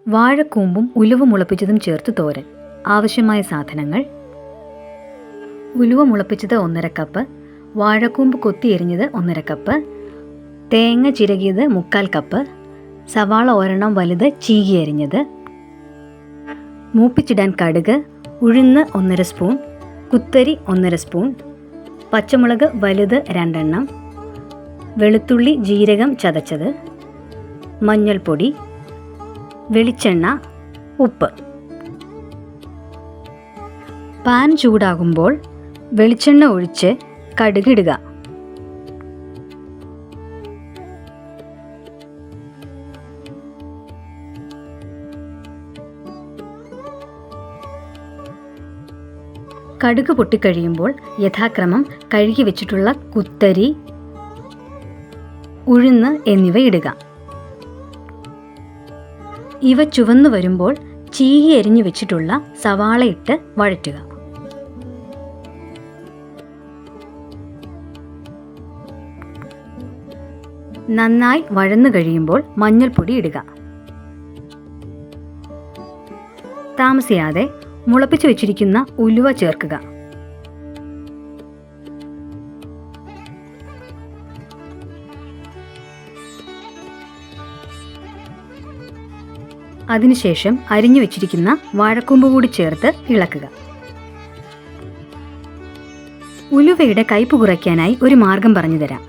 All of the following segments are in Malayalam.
വാഴക്കൂമ്പും ഉലുവ മുളപ്പിച്ചതും ചേർത്ത് തോരൻ. ആവശ്യമായ സാധനങ്ങൾ: ഉലുവ മുളപ്പിച്ചത് 1/2 കപ്പ്, വാഴക്കൂമ്പ് കൊത്തിയെരിഞ്ഞത് 1/2 കപ്പ്, തേങ്ങ ചിരകിയത് 3/4 കപ്പ്, സവാള ഒരെണ്ണം വലുത് ചീകിയരിഞ്ഞത്, മൂപ്പിച്ചിടാൻ കടുക്, ഉഴുന്ന് 1/2 സ്പൂൺ, കുത്തരി 1/2 സ്പൂൺ, പച്ചമുളക് വലുത് 2 എണ്ണം, വെളുത്തുള്ളി ജീരകം ചതച്ചത്, മഞ്ഞൾപ്പൊടി, വെളിച്ചെണ്ണ, ഉപ്പ്. പാൻ ചൂടാകുമ്പോൾ വെളിച്ചെണ്ണ ഒഴിച്ച് കടുകിടുക. കടുക് പൊട്ടിക്കഴിയുമ്പോൾ യഥാക്രമം കഴുകി വെച്ചിട്ടുള്ള കുത്തരി, ഉഴുന്ന് എന്നിവ ഇടുക. ഇവ ചുവന്നു വരുമ്പോൾ ചീകി അരിഞ്ഞു വെച്ചിട്ടുള്ള സവാള ഇട്ട് വഴറ്റുക. നന്നായി വഴന്നു കഴിയുമ്പോൾ മഞ്ഞൾപ്പൊടി ഇടുക. താമസിയാതെ മുളപ്പിച്ചു വെച്ചിരിക്കുന്ന ഉലുവ ചേർക്കുക. അതിനുശേഷം അരിഞ്ഞു വെച്ചിരിക്കുന്ന വാഴക്കൂമ്പ് കൂടി ചേർത്ത് ഇളക്കുക. ഉലുവയുടെ കയ്പ് കുറയ്ക്കാനായി ഒരു മാർഗം പറഞ്ഞു തരാം.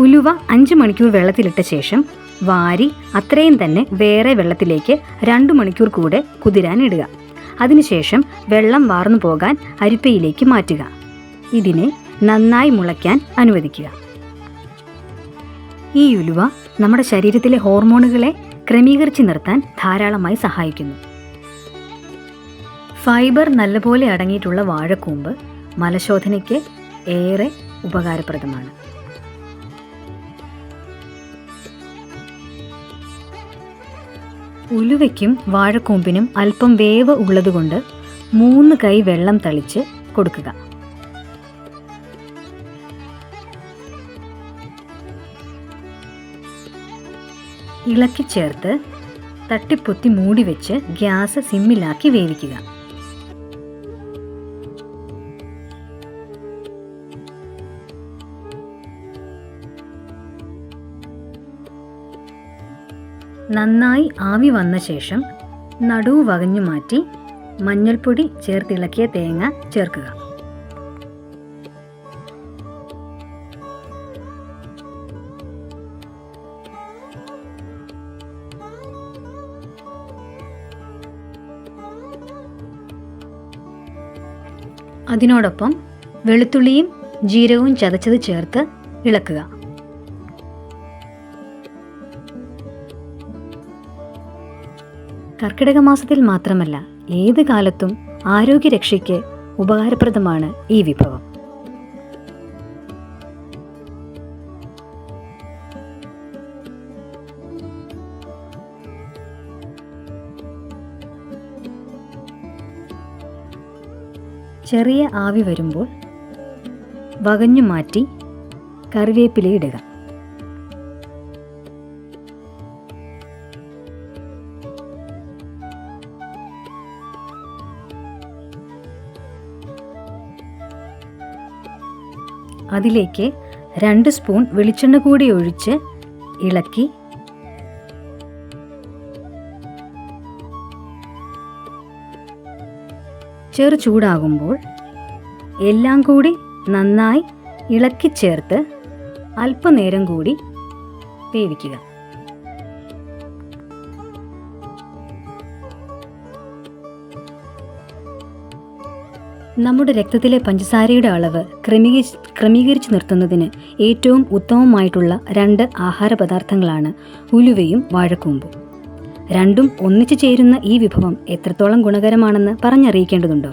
ഉലുവ 5 മണിക്കൂർ വെള്ളത്തിലിട്ട ശേഷം വാരി അത്രയും തന്നെ വേറെ വെള്ളത്തിലേക്ക് 2 മണിക്കൂർ കൂടെ കുതിരാനിടുക. അതിനുശേഷം വെള്ളം വാർന്നു പോകാൻ അരിപ്പയിലേക്ക് മാറ്റുക. ഇതിനെ നന്നായി മുളയ്ക്കാൻ അനുവദിക്കുക. ഈ ഉലുവ നമ്മുടെ ശരീരത്തിലെ ഹോർമോണുകളെ ക്രമീകരിച്ച് നിർത്താൻ ധാരാളമായി സഹായിക്കുന്നു. ഫൈബർ നല്ലപോലെ അടങ്ങിയിട്ടുള്ള വാഴക്കൂമ്പ് മലശോധനയ്ക്ക് ഏറെ ഉപകാരപ്രദമാണ്. ഉലുവയ്ക്കും വാഴക്കൂമ്പിനും അല്പം വേവ് ഉള്ളതുകൊണ്ട് 3 കൈ വെള്ളം തളിച്ച് കൊടുക്കുക. ഇളക്കി ചേർത്ത് തട്ടിപ്പൊത്തി മൂടി വെച്ച് ഗ്യാസ് സിമ്മിലാക്കി വേവിക്കുക. നന്നായി ആവി വന്ന ശേഷം നടുവ് വകഞ്ഞു മാറ്റി മഞ്ഞൾപ്പൊടി ചേർത്തിളക്കിയ തേങ്ങ ചേർക്കുക. അതിനോടൊപ്പം വെളുത്തുള്ളിയും ജീരകവും ചതച്ചത് ചേർത്ത് ഇളക്കുക. കർക്കിടക മാസത്തിൽ മാത്രമല്ല ഏത് കാലത്തും ആരോഗ്യരക്ഷയ്ക്ക് ഉപകാരപ്രദമാണ് ഈ വിഭവം. ചെറിയ ആവി വരുമ്പോൾ വകഞ്ഞു മാറ്റി കറിവേപ്പില ഇടുക. അതിലേക്ക് 2 സ്പൂൺ വെളിച്ചെണ്ണ കൂടി ഒഴിച്ച് ഇളക്കി ചെറു ചൂടാകുമ്പോൾ എല്ലാം കൂടി നന്നായി ഇളക്കി ചേർത്ത് അല്പനേരം കൂടി വേവിക്കുക. നമ്മുടെ രക്തത്തിലെ പഞ്ചസാരയുടെ അളവ് ക്രമീകരിച്ച് നിർത്തുന്നതിന് ഏറ്റവും ഉത്തമമായിട്ടുള്ള 2 ആഹാര പദാർത്ഥങ്ങളാണ് ഉലുവയും വാഴക്കൂമ്പും. രണ്ടും ഒന്നിച്ചു ചേരുന്ന ഈ വിഭവം എത്രത്തോളം ഗുണകരമാണെന്ന് പറഞ്ഞറിയിക്കേണ്ടതുണ്ടോ?